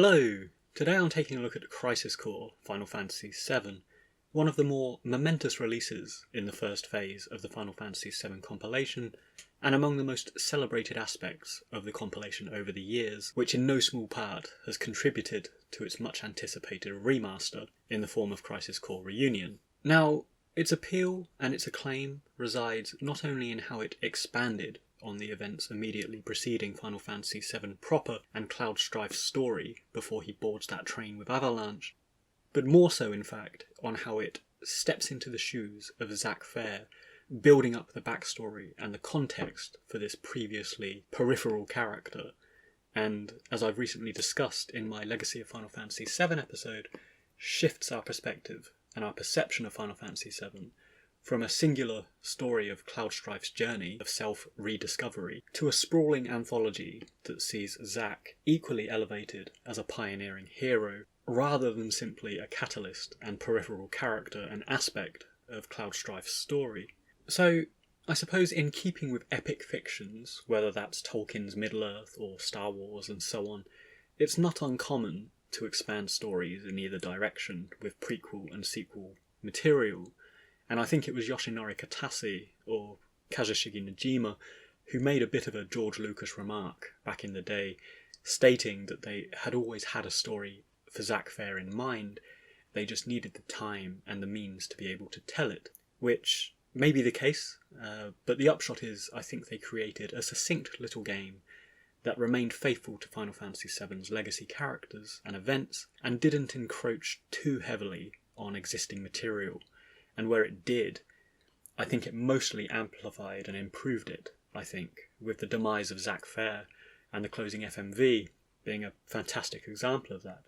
Hello! Today I'm taking a look at Crisis Core Final Fantasy VII, one of the more momentous releases in the first phase of the Final Fantasy VII compilation, and among the most celebrated aspects of the compilation over the years, which in no small part has contributed to its much anticipated remaster in the form of Crisis Core Reunion. Now, its appeal and its acclaim resides not only in how it expanded on the events immediately preceding Final Fantasy VII proper and Cloud Strife's story before he boards that train with Avalanche, but more so in fact on how it steps into the shoes of Zack Fair, building up the backstory and the context for this previously peripheral character, and, as I've recently discussed in my Legacy of Final Fantasy VII episode, shifts our perspective and our perception of Final Fantasy VII from a singular story of Cloud Strife's journey of self-rediscovery to a sprawling anthology that sees Zack equally elevated as a pioneering hero, rather than simply a catalyst and peripheral character and aspect of Cloud Strife's story. So, I suppose in keeping with epic fictions, whether that's Tolkien's Middle-earth or Star Wars and so on, it's not uncommon to expand stories in either direction with prequel and sequel material. And I think it was Yoshinori Katase or Kazushige Najima who made a bit of a George Lucas remark back in the day, stating that they had always had a story for Zack Fair in mind, they just needed the time and the means to be able to tell it, which may be the case, but the upshot is I think they created a succinct little game that remained faithful to Final Fantasy VII's legacy characters and events, and didn't encroach too heavily on existing material. And where it did, I think it mostly amplified and improved it, with the demise of Zack Fair and the closing FMV being a fantastic example of that.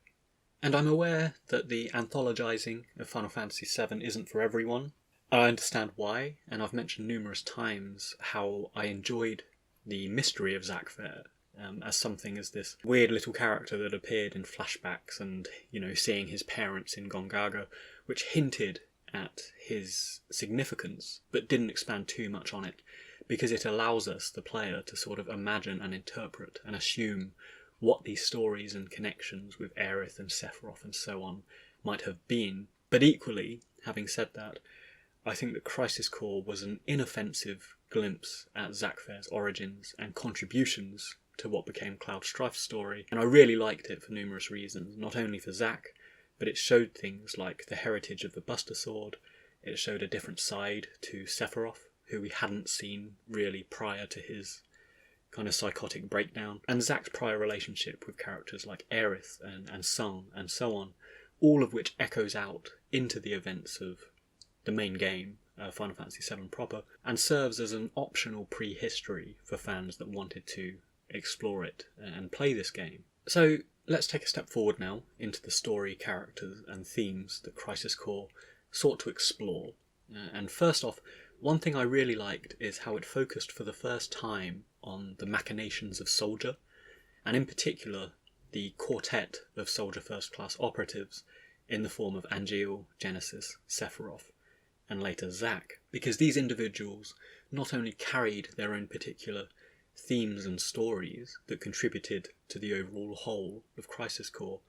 And I'm aware that the anthologizing of Final Fantasy VII isn't for everyone. I understand why, and I've mentioned numerous times how I enjoyed the mystery of Zack Fair as something as this weird little character that appeared in flashbacks and, seeing his parents in Gongaga, which hinted at his significance, but didn't expand too much on it, because it allows us, the player, to sort of imagine and interpret and assume what these stories and connections with Aerith and Sephiroth and so on might have been. But equally, having said that, I think that Crisis Core was an inoffensive glimpse at Zack Fair's origins and contributions to what became Cloud Strife's story, and I really liked it for numerous reasons, not only for Zack, but it showed things like the heritage of the Buster Sword, it showed a different side to Sephiroth, who we hadn't seen really prior to his kind of psychotic breakdown, and Zack's prior relationship with characters like Aerith and Sung and so on, all of which echoes out into the events of the main game, Final Fantasy VII proper, and serves as an optional prehistory for fans that wanted to explore it and play this game. So let's take a step forward now into the story, characters and themes that Crisis Core sought to explore. And first off, one thing I really liked is how it focused for the first time on the machinations of Soldier, and in particular the quartet of Soldier First Class operatives in the form of Angeal, Genesis, Sephiroth, and later Zack, because these individuals not only carried their own particular themes and stories that contributed to the overall whole of Crisis Core,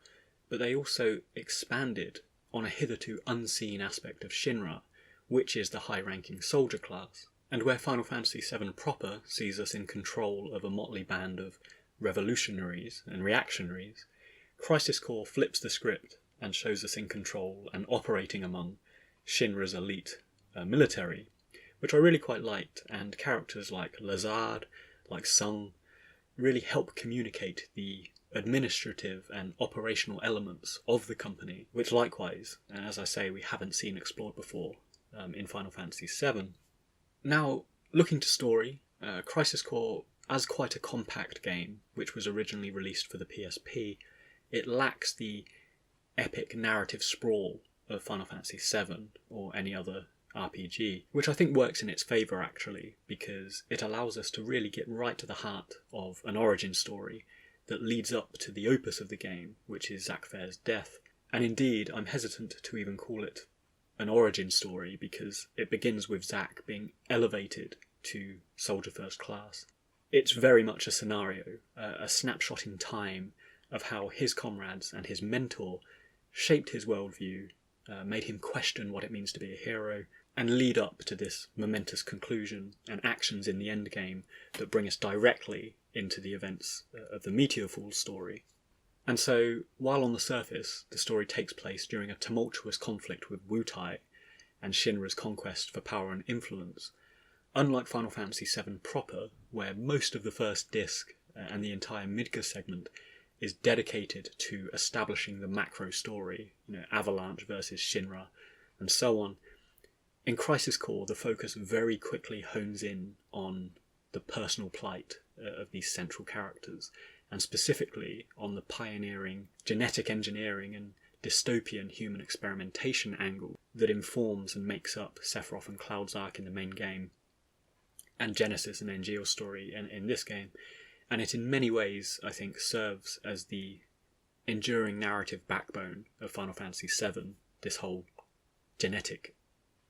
but they also expanded on a hitherto unseen aspect of Shinra, which is the high-ranking soldier class, and where Final Fantasy VII proper sees us in control of a motley band of revolutionaries and reactionaries, Crisis Core flips the script and shows us in control and operating among Shinra's elite military, which I really quite liked, and characters like Lazard, like Sung, really help communicate the administrative and operational elements of the company, which likewise, as I say, we haven't seen explored before in Final Fantasy VII. Now, looking to story, Crisis Core, as quite a compact game, which was originally released for the PSP, it lacks the epic narrative sprawl of Final Fantasy VII or any other RPG, which I think works in its favour actually, because it allows us to really get right to the heart of an origin story that leads up to the opus of the game, which is Zack Fair's death. And indeed, I'm hesitant to even call it an origin story, because it begins with Zack being elevated to Soldier First Class. It's very much a scenario, a snapshot in time of how his comrades and his mentor shaped his worldview, made him question what it means to be a hero, and lead up to this momentous conclusion and actions in the endgame that bring us directly into the events of the Meteorfall story. And so, while on the surface the story takes place during a tumultuous conflict with Wutai and Shinra's conquest for power and influence, unlike Final Fantasy VII proper, where most of the first disc and the entire Midgar segment is dedicated to establishing the macro story, Avalanche versus Shinra, and so on, in Crisis Core the focus very quickly hones in on the personal plight of these central characters, and specifically on the pioneering genetic engineering and dystopian human experimentation angle that informs and makes up Sephiroth and Cloud's arc in the main game, and Genesis and Angeal's story in this game. And it in many ways, I think, serves as the enduring narrative backbone of Final Fantasy VII, this whole genetic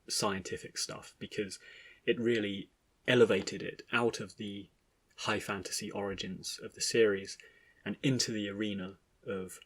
scientific stuff, because it really elevated it out of the high fantasy origins of the series and into the arena of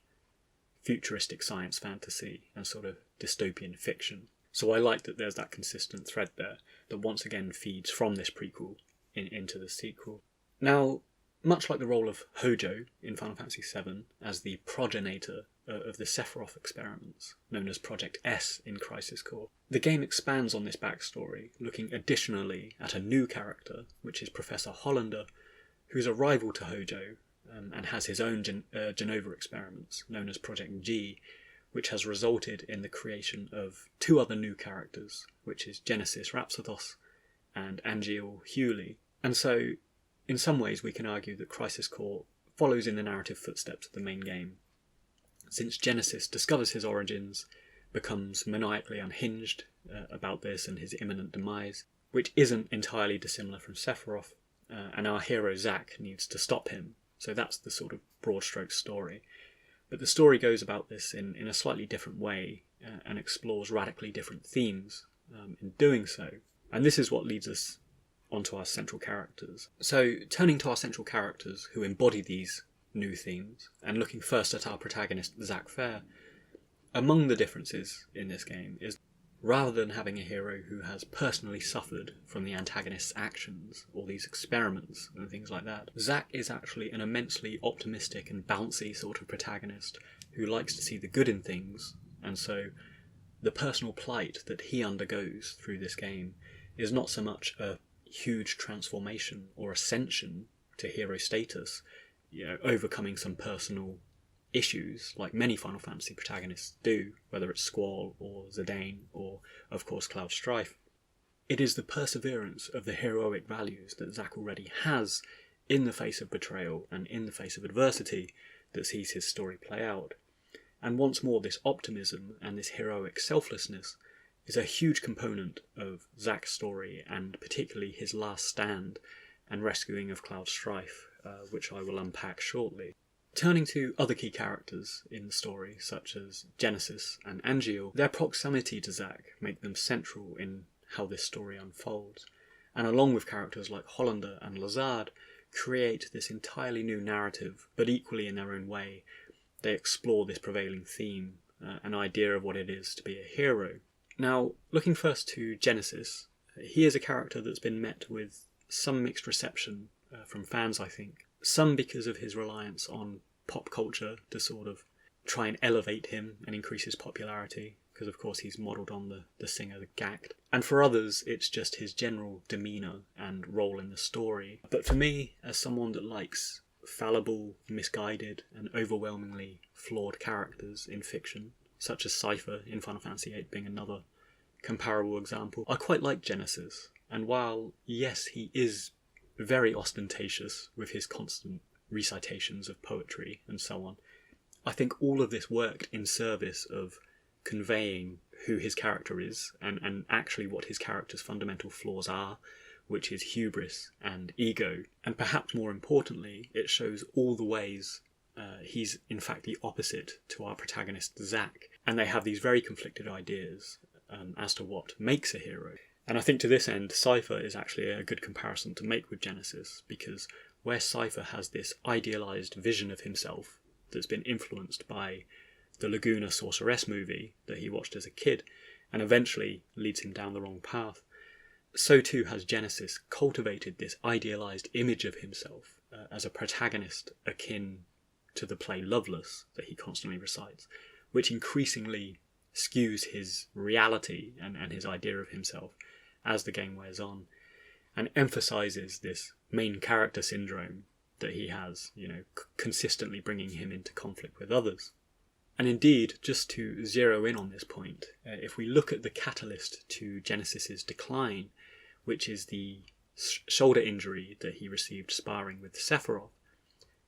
futuristic science fantasy and sort of dystopian fiction. So I like that there's that consistent thread there that once again feeds from this prequel into the sequel. Now, much like the role of Hojo in Final Fantasy VII as the progenitor of the Sephiroth experiments, known as Project S in Crisis Core, the game expands on this backstory, looking additionally at a new character, which is Professor Hollander, who's a rival to Hojo and has his own Genova experiments, known as Project G, which has resulted in the creation of two other new characters, which is Genesis Rhapsodos and Angeal Hewley. And so, in some ways, we can argue that Crisis Core follows in the narrative footsteps of the main game, since Genesis discovers his origins, becomes maniacally unhinged about this and his imminent demise, which isn't entirely dissimilar from Sephiroth, and our hero Zack needs to stop him. So that's the sort of broad stroke story. But the story goes about this in a slightly different way and explores radically different themes in doing so. And this is what leads us onto our central characters. So turning to our central characters who embody these new themes, and looking first at our protagonist Zack Fair, among the differences in this game is, rather than having a hero who has personally suffered from the antagonist's actions or these experiments and things like that, Zack is actually an immensely optimistic and bouncy sort of protagonist who likes to see the good in things, and so the personal plight that he undergoes through this game is not so much a huge transformation or ascension to hero status, overcoming some personal issues like many Final Fantasy protagonists do, whether it's Squall or Zidane or, of course, Cloud Strife. It is the perseverance of the heroic values that Zack already has in the face of betrayal and in the face of adversity that sees his story play out. And once more, this optimism and this heroic selflessness is a huge component of Zack's story, and particularly his last stand and rescuing of Cloud Strife, which I will unpack shortly. Turning to other key characters in the story, such as Genesis and Angeal, their proximity to Zack make them central in how this story unfolds, and along with characters like Hollander and Lazard, create this entirely new narrative, but equally in their own way, they explore this prevailing theme, an idea of what it is to be a hero. Now, looking first to Genesis, he is a character that's been met with some mixed reception from fans, I think. Some because of his reliance on pop culture to sort of try and elevate him and increase his popularity, because of course he's modelled on the singer Gact. And for others, it's just his general demeanour and role in the story. But for me, as someone that likes fallible, misguided, and overwhelmingly flawed characters in fiction, such as Cypher in Final Fantasy VIII being another comparable example, I quite like Genesis. And while, yes, he is very ostentatious with his constant recitations of poetry and so on, I think all of this worked in service of conveying who his character is and actually what his character's fundamental flaws are, which is hubris and ego. And perhaps more importantly, it shows all the ways he's in fact the opposite to our protagonist Zack, and they have these very conflicted ideas as to what makes a hero. And I think to this end, Cypher is actually a good comparison to make with Genesis, because where Cypher has this idealised vision of himself that's been influenced by the Laguna Sorceress movie that he watched as a kid, and eventually leads him down the wrong path. So too has Genesis cultivated this idealised image of himself as a protagonist akin to the play Loveless that he constantly recites, which increasingly skews his reality and his idea of himself as the game wears on, and emphasises this main character syndrome that he has, consistently bringing him into conflict with others. And indeed, just to zero in on this point, if we look at the catalyst to Genesis's decline, which is the shoulder injury that he received sparring with Sephiroth,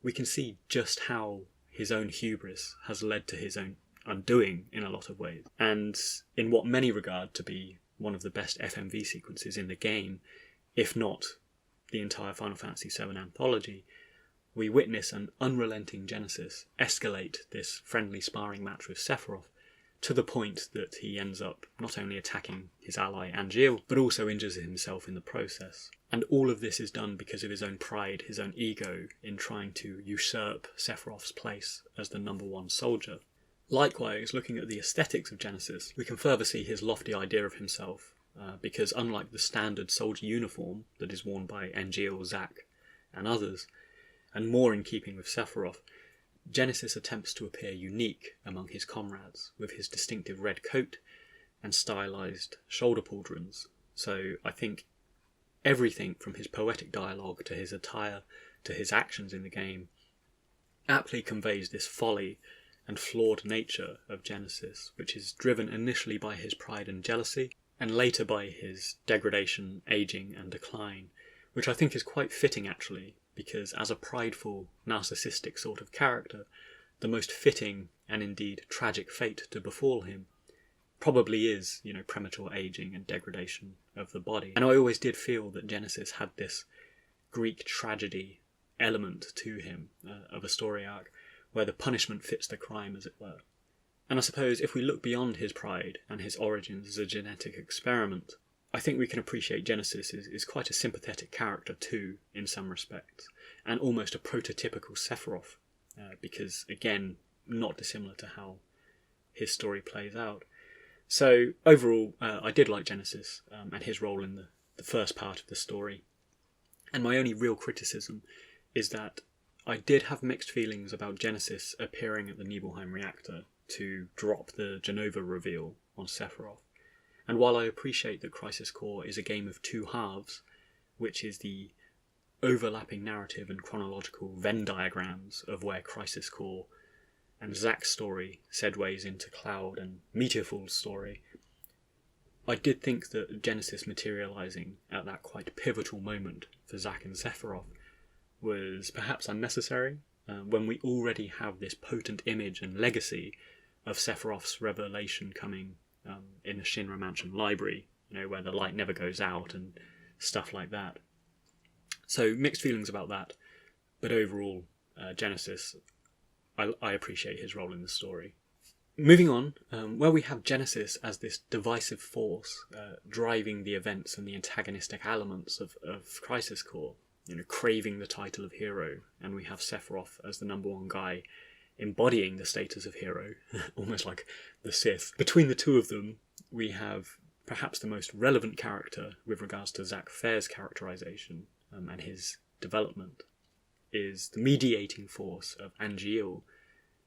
we can see just how his own hubris has led to his own undoing in a lot of ways. And in what many regard to be one of the best FMV sequences in the game, if not the entire Final Fantasy VII anthology, we witness an unrelenting Genesis escalate this friendly sparring match with Sephiroth to the point that he ends up not only attacking his ally Angeal, but also injures himself in the process. And all of this is done because of his own pride, his own ego, in trying to usurp Sephiroth's place as the number one soldier. Likewise, looking at the aesthetics of Genesis, we can further see his lofty idea of himself, because unlike the standard soldier uniform that is worn by Angeal, Zack, and others, and more in keeping with Sephiroth, Genesis attempts to appear unique among his comrades with his distinctive red coat and stylised shoulder pauldrons. So I think everything from his poetic dialogue to his attire to his actions in the game aptly conveys this folly and flawed nature of Genesis, which is driven initially by his pride and jealousy, and later by his degradation, ageing and decline, which I think is quite fitting actually, because as a prideful, narcissistic sort of character, the most fitting and indeed tragic fate to befall him probably is, premature aging and degradation of the body. And I always did feel that Genesis had this Greek tragedy element to him, of a story arc, where the punishment fits the crime, as it were. And I suppose if we look beyond his pride and his origins as a genetic experiment, I think we can appreciate Genesis is quite a sympathetic character too, in some respects, and almost a prototypical Sephiroth, because, again, not dissimilar to how his story plays out. So, overall, I did like Genesis and his role in the first part of the story. And my only real criticism is that I did have mixed feelings about Genesis appearing at the Nibelheim reactor to drop the Genova reveal on Sephiroth. And while I appreciate that Crisis Core is a game of two halves, which is the overlapping narrative and chronological Venn diagrams of where Crisis Core and Zack's story segues into Cloud and Meteorfall's story, I did think that Genesis materialising at that quite pivotal moment for Zack and Sephiroth was perhaps unnecessary, when we already have this potent image and legacy of Sephiroth's revelation coming in the Shinra Mansion library, where the light never goes out and stuff like that. So mixed feelings about that, but overall, Genesis, I appreciate his role in the story. Moving on, where we have Genesis as this divisive force driving the events and the antagonistic elements of Crisis Core, craving the title of hero, and we have Sephiroth as the number one guy embodying the status of hero, almost like the Sith. Between the two of them, we have perhaps the most relevant character with regards to Zack Fair's characterisation and his development, is the mediating force of Angeal.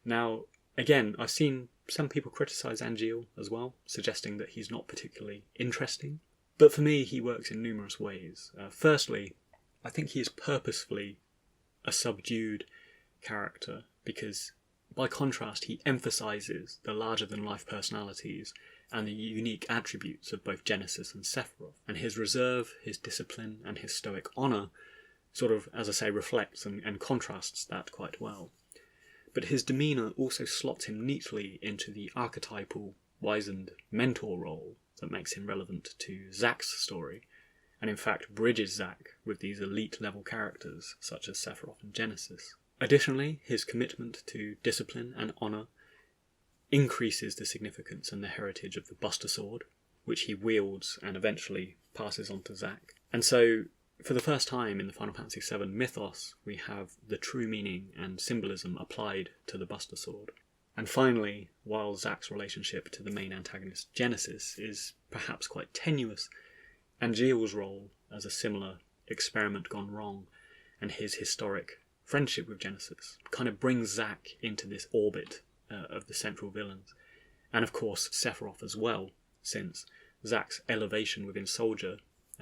Now, again, I've seen some people criticise Angeal as well, suggesting that he's not particularly interesting. But for me, he works in numerous ways. Firstly, I think he is purposefully a subdued character, because by contrast he emphasises the larger-than-life personalities and the unique attributes of both Genesis and Sephiroth, and his reserve, his discipline and his stoic honour sort of, as I say, reflects and contrasts that quite well. But his demeanour also slots him neatly into the archetypal wizened mentor role that makes him relevant to Zack's story, and in fact bridges Zack with these elite-level characters such as Sephiroth and Genesis. Additionally, his commitment to discipline and honour increases the significance and the heritage of the Buster Sword, which he wields and eventually passes on to Zack. And so, for the first time in the Final Fantasy VII mythos, we have the true meaning and symbolism applied to the Buster Sword. And finally, while Zack's relationship to the main antagonist Genesis is perhaps quite tenuous, Angeal's role as a similar experiment gone wrong and his historic friendship with Genesis kind of brings Zack into this orbit of the central villains. And of course Sephiroth as well, since Zack's elevation within Soldier,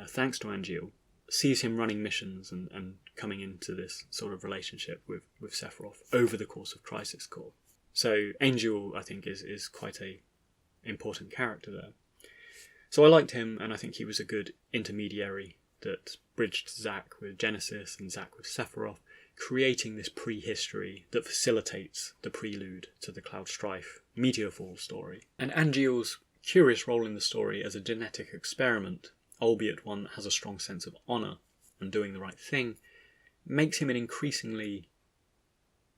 thanks to Angeal, sees him running missions and coming into this sort of relationship with Sephiroth over the course of Crisis Core. So Angeal, I think, is quite a important character there. So I liked him, and I think he was a good intermediary that bridged Zack with Genesis and Zack with Sephiroth, creating this prehistory that facilitates the prelude to the Cloud Strife Meteorfall story. And Angeal's curious role in the story as a genetic experiment, albeit one that has a strong sense of honour and doing the right thing, makes him an increasingly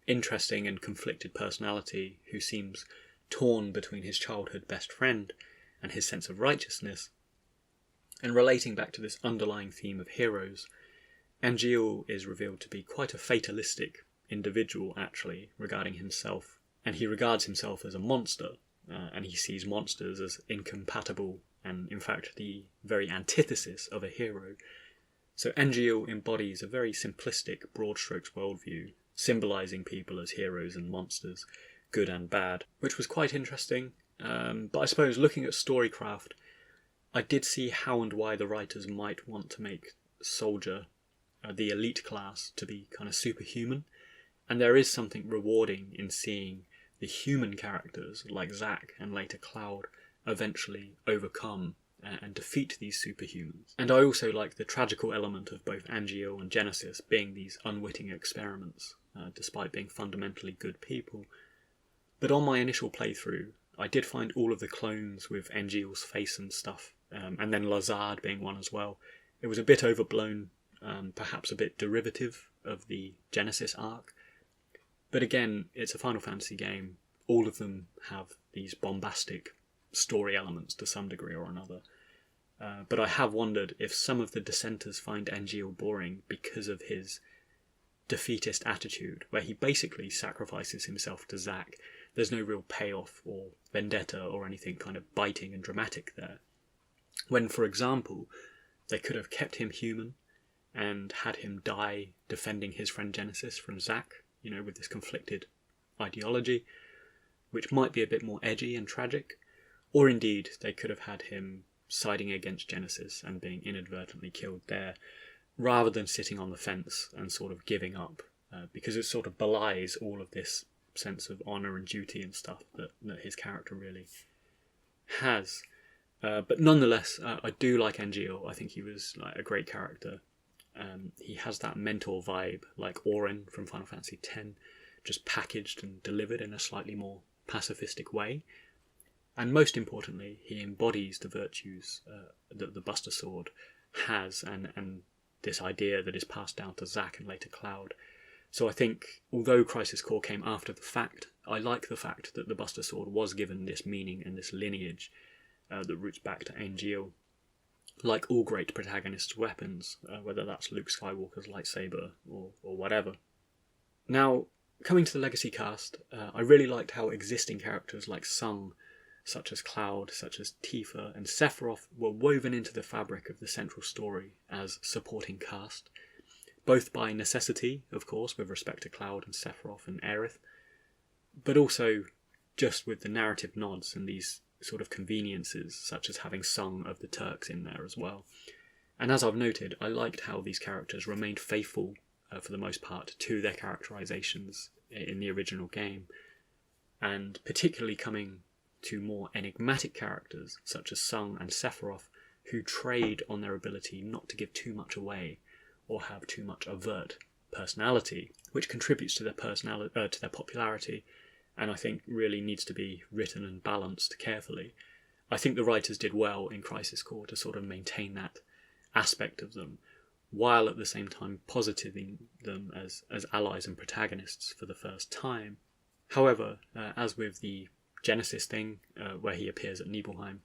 interesting and conflicted personality who seems torn between his childhood best friend and his sense of righteousness. And relating back to this underlying theme of heroes, Angeal is revealed to be quite a fatalistic individual, actually, regarding himself. And he regards himself as a monster, and he sees monsters as incompatible and, in fact, the very antithesis of a hero. So Angeal embodies a very simplistic, broad strokes worldview, symbolising people as heroes and monsters, good and bad, which was quite interesting. But I suppose looking at storycraft, I did see how and why the writers might want to make Soldier, the elite class, to be kind of superhuman. And there is something rewarding in seeing the human characters like Zack and later Cloud eventually overcome and defeat these superhumans. And I also like the tragical element of both Angeal and Genesis being these unwitting experiments, despite being fundamentally good people. But on my initial playthrough, I did find all of the clones with Angeal's face and stuff, and then Lazard being one as well. It was a bit overblown, perhaps a bit derivative of the Genesis arc. But again, it's a Final Fantasy game. All of them have these bombastic story elements to some degree or another. But I have wondered if some of the dissenters find Angeal boring because of his defeatist attitude, where he basically sacrifices himself to Zack. There's no real payoff or vendetta or anything kind of biting and dramatic there. When, for example, they could have kept him human and had him die defending his friend Genesis from Zack, with this conflicted ideology, which might be a bit more edgy and tragic. Or indeed, they could have had him siding against Genesis and being inadvertently killed there, rather than sitting on the fence and sort of giving up, because it sort of belies all of this sense of honour and duty and stuff that his character really has. But nonetheless, I do like Angeal. I think he was a great character. He has that mentor vibe, like Auron from Final Fantasy X, just packaged and delivered in a slightly more pacifistic way. And most importantly, he embodies the virtues that the Buster Sword has, and this idea that is passed down to Zack and later Cloud. So I think, although Crisis Core came after the fact, I like the fact that the Buster Sword was given this meaning and this lineage that roots back to Angeal. Like all great protagonists' weapons, whether that's Luke Skywalker's lightsaber or whatever. Now, coming to the Legacy cast, I really liked how existing characters like Sung, such as Cloud, such as Tifa and Sephiroth, were woven into the fabric of the central story as supporting cast, both by necessity, of course, with respect to Cloud and Sephiroth and Aerith, but also just with the narrative nods and these sort of conveniences, such as having Sung of the Turks in there as well. And as I've noted, I liked how these characters remained faithful, for the most part, to their characterizations in the original game, and particularly coming to more enigmatic characters such as Sung and Sephiroth, who trade on their ability not to give too much away or have too much overt personality, which contributes to their to their popularity, and I think really needs to be written and balanced carefully. I think the writers did well in Crisis Core to sort of maintain that aspect of them, while at the same time positing them as allies and protagonists for the first time. However, as with the Genesis thing, where he appears at Nibelheim,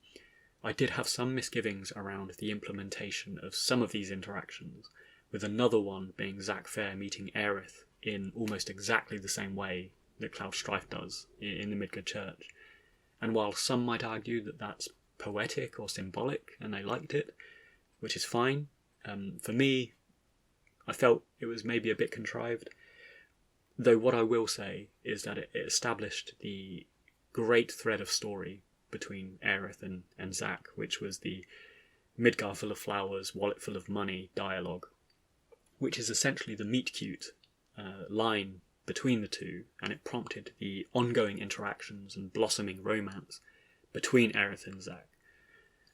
I did have some misgivings around the implementation of some of these interactions, with another one being Zack Fair meeting Aerith in almost exactly the same way that Cloud Strife does in the Midgard Church. And while some might argue that that's poetic or symbolic, and they liked it, which is fine, for me, I felt it was maybe a bit contrived. Though what I will say is that it established the great thread of story between Aerith and Zack, which was the Midgar full of flowers, wallet full of money dialogue, which is essentially the meet cute line between the two, and it prompted the ongoing interactions and blossoming romance between Aerith and Zack.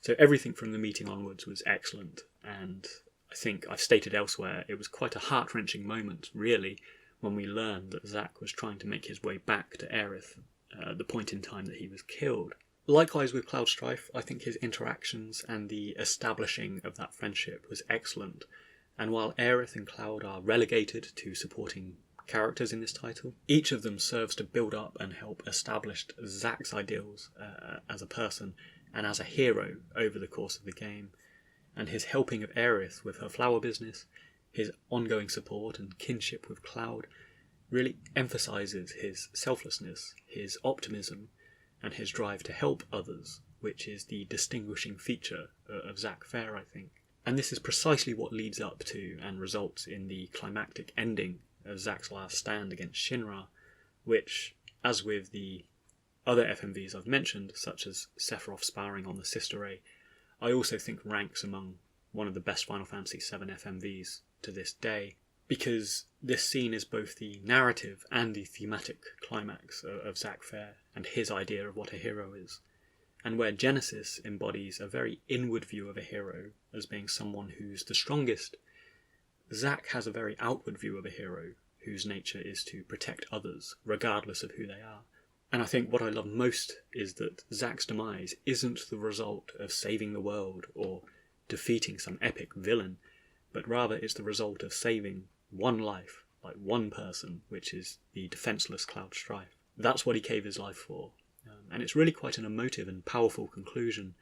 So everything from the meeting onwards was excellent, and I think I've stated elsewhere, it was quite a heart-wrenching moment, really, when we learned that Zack was trying to make his way back to Aerith at the point in time that he was killed. Likewise with Cloud Strife, I think his interactions and the establishing of that friendship was excellent, and while Aerith and Cloud are relegated to supporting characters in this title, each of them serves to build up and help establish Zack's ideals as a person and as a hero over the course of the game, and his helping of Aerith with her flower business, his ongoing support and kinship with Cloud, really emphasises his selflessness, his optimism, and his drive to help others, which is the distinguishing feature of Zack Fair, I think. And this is precisely what leads up to and results in the climactic ending of Zack's last stand against Shinra, which, as with the other FMVs I've mentioned, such as Sephiroth sparring on the Sister Ray, I also think ranks among one of the best Final Fantasy VII FMVs to this day, because this scene is both the narrative and the thematic climax of Zack Fair and his idea of what a hero is, and where Genesis embodies a very inward view of a hero as being someone who's the strongest, Zack has a very outward view of a hero whose nature is to protect others, regardless of who they are. And I think what I love most is that Zack's demise isn't the result of saving the world or defeating some epic villain, but rather it's the result of saving one life, like one person, which is the defenceless Cloud Strife. That's what he gave his life for. And it's really quite an emotive and powerful conclusion.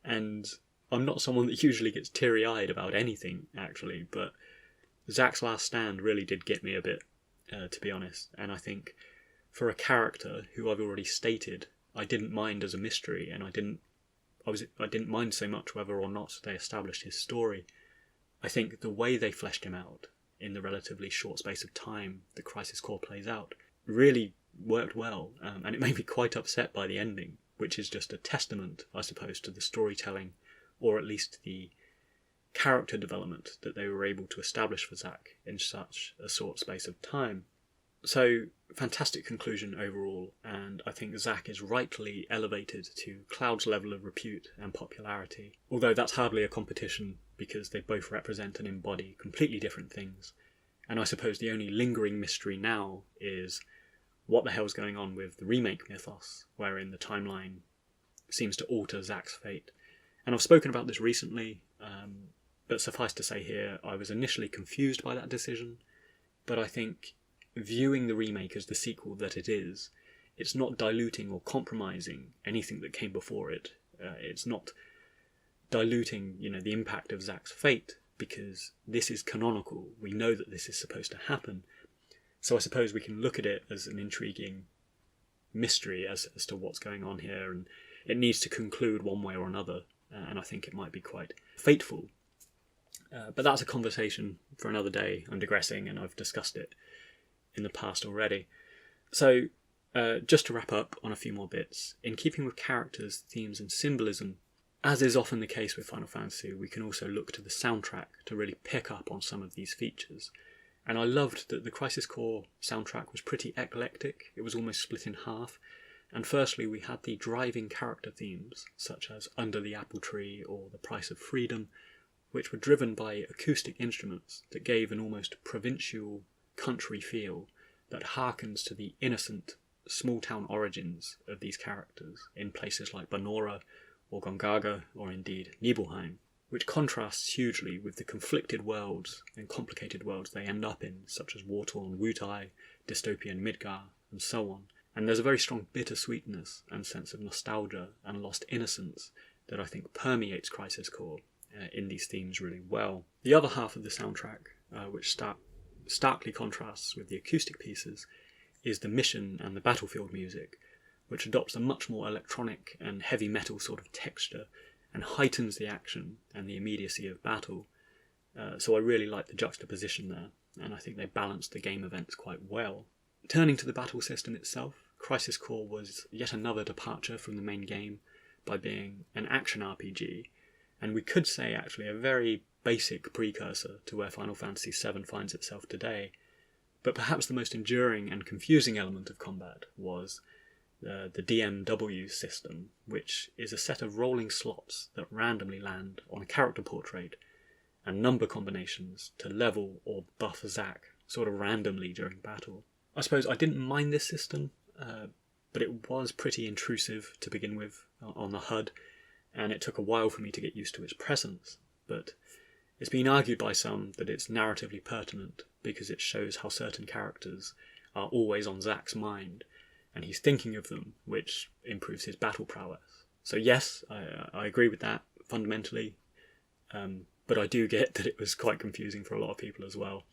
And I'm not someone that usually gets teary-eyed about anything, actually, but Zack's last stand really did get me a bit, to be honest. And I think for a character who I've already stated I didn't mind as a mystery, and I didn't mind so much whether or not they established his story, I think the way they fleshed him out in the relatively short space of time the Crisis Core plays out really worked well, and it made me quite upset by the ending, which is just a testament, I suppose, to the storytelling, or at least the character development that they were able to establish for Zack in such a short space of time. So, fantastic conclusion overall, and I think Zack is rightly elevated to Cloud's level of repute and popularity, although that's hardly a competition because they both represent and embody completely different things, and I suppose the only lingering mystery now is what the hell's going on with the remake mythos, wherein the timeline seems to alter Zack's fate. And I've spoken about this recently, but suffice to say here, I was initially confused by that decision, but I think viewing the remake as the sequel that it is, it's not diluting or compromising anything that came before it. It's not diluting, the impact of Zack's fate, because this is canonical. We know that this is supposed to happen. So I suppose we can look at it as an intriguing mystery as to what's going on here, and it needs to conclude one way or another, and I think it might be quite fateful. But that's a conversation for another day. I'm digressing, and I've discussed it in the past already. So, just to wrap up on a few more bits, in keeping with characters, themes and symbolism, as is often the case with Final Fantasy, we can also look to the soundtrack to really pick up on some of these features. And I loved that the Crisis Core soundtrack was pretty eclectic. It was almost split in half. And firstly, we had the driving character themes, such as Under the Apple Tree or The Price of Freedom, which were driven by acoustic instruments that gave an almost provincial country feel that harkens to the innocent, small-town origins of these characters in places like Banora or Gongaga or indeed Nibelheim, which contrasts hugely with the conflicted worlds and complicated worlds they end up in, such as war-torn Wutai, dystopian Midgar, and so on. And there's a very strong bittersweetness and sense of nostalgia and lost innocence that I think permeates Crisis Core, indie's themes really well. The other half of the soundtrack, which starkly contrasts with the acoustic pieces, is the mission and the battlefield music, which adopts a much more electronic and heavy metal sort of texture and heightens the action and the immediacy of battle. So I really like the juxtaposition there, and I think they balanced the game events quite well. Turning to the battle system itself, Crisis Core was yet another departure from the main game by being an action RPG, and we could say actually a very basic precursor to where Final Fantasy VII finds itself today. But perhaps the most enduring and confusing element of combat was the DMW system, which is a set of rolling slots that randomly land on a character portrait and number combinations to level or buff Zack sort of randomly during battle. I suppose I didn't mind this system, but it was pretty intrusive to begin with on the HUD, and it took a while for me to get used to its presence. But it's been argued by some that it's narratively pertinent because it shows how certain characters are always on Zack's mind, and he's thinking of them, which improves his battle prowess. So yes, I agree with that fundamentally, but I do get that it was quite confusing for a lot of people as well.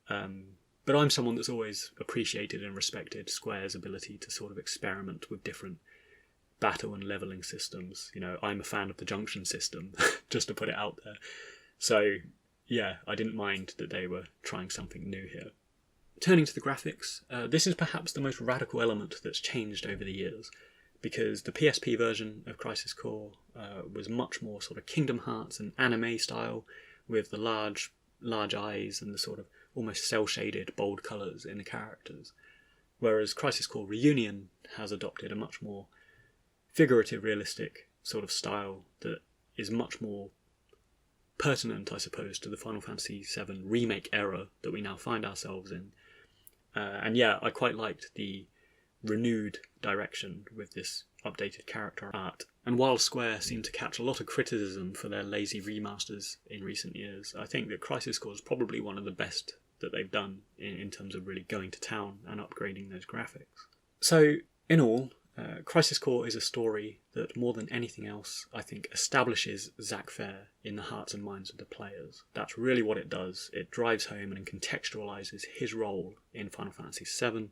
But I'm someone that's always appreciated and respected Square's ability to sort of experiment with different battle and levelling systems. You know, I'm a fan of the junction system, just to put it out there. So yeah, I didn't mind that they were trying something new here. Turning to the graphics, this is perhaps the most radical element that's changed over the years, because the PSP version of Crisis Core was much more sort of Kingdom Hearts and anime style, with the large eyes and the sort of almost cel-shaded bold colours in the characters, whereas Crisis Core Reunion has adopted a much more figurative, realistic sort of style that is much more pertinent, I suppose, to the Final Fantasy VII Remake era that we now find ourselves in. And yeah, I quite liked the renewed direction with this updated character art. And while Square seemed to catch a lot of criticism for their lazy remasters in recent years, I think that Crisis Core is probably one of the best that they've done in terms of really going to town and upgrading those graphics. So, in all, Crisis Core is a story that, more than anything else, I think establishes Zack Fair in the hearts and minds of the players. That's really what it does. It drives home and contextualises his role in Final Fantasy VII.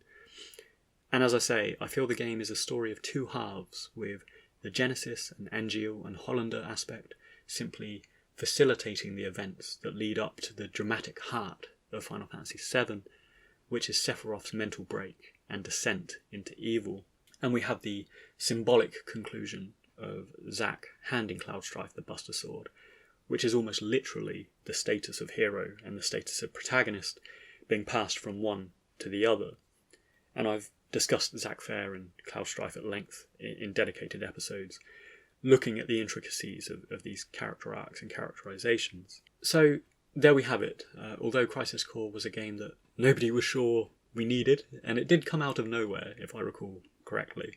And as I say, I feel the game is a story of two halves, with the Genesis and Angeal and Hollander aspect simply facilitating the events that lead up to the dramatic heart of Final Fantasy VII, which is Sephiroth's mental break and descent into evil. And we have the symbolic conclusion of Zack handing Cloud Strife the Buster Sword, which is almost literally the status of hero and the status of protagonist being passed from one to the other. And I've discussed Zack Fair and Cloud Strife at length in dedicated episodes, looking at the intricacies of these character arcs and characterizations. So there we have it. Although Crisis Core was a game that nobody was sure we needed, and it did come out of nowhere, if I recall correctly,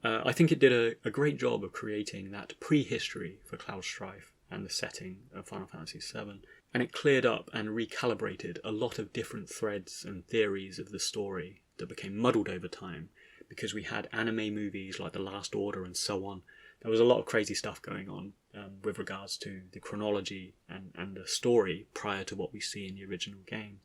I think it did a great job of creating that prehistory for Cloud Strife and the setting of Final Fantasy VII, and it cleared up and recalibrated a lot of different threads and theories of the story that became muddled over time, because we had anime movies like The Last Order and so on. There was a lot of crazy stuff going on with regards to the chronology and the story prior to what we see in the original game.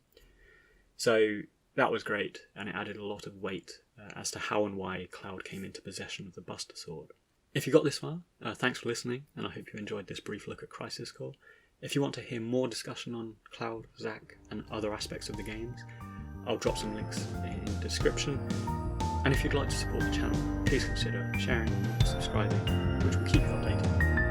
So that was great, and it added a lot of weight as to how and why Cloud came into possession of the Buster Sword. If you got this far, thanks for listening, and I hope you enjoyed this brief look at Crisis Core. If you want to hear more discussion on Cloud, Zack, and other aspects of the games, I'll drop some links in the description. And if you'd like to support the channel, please consider sharing and subscribing, which will keep you updated.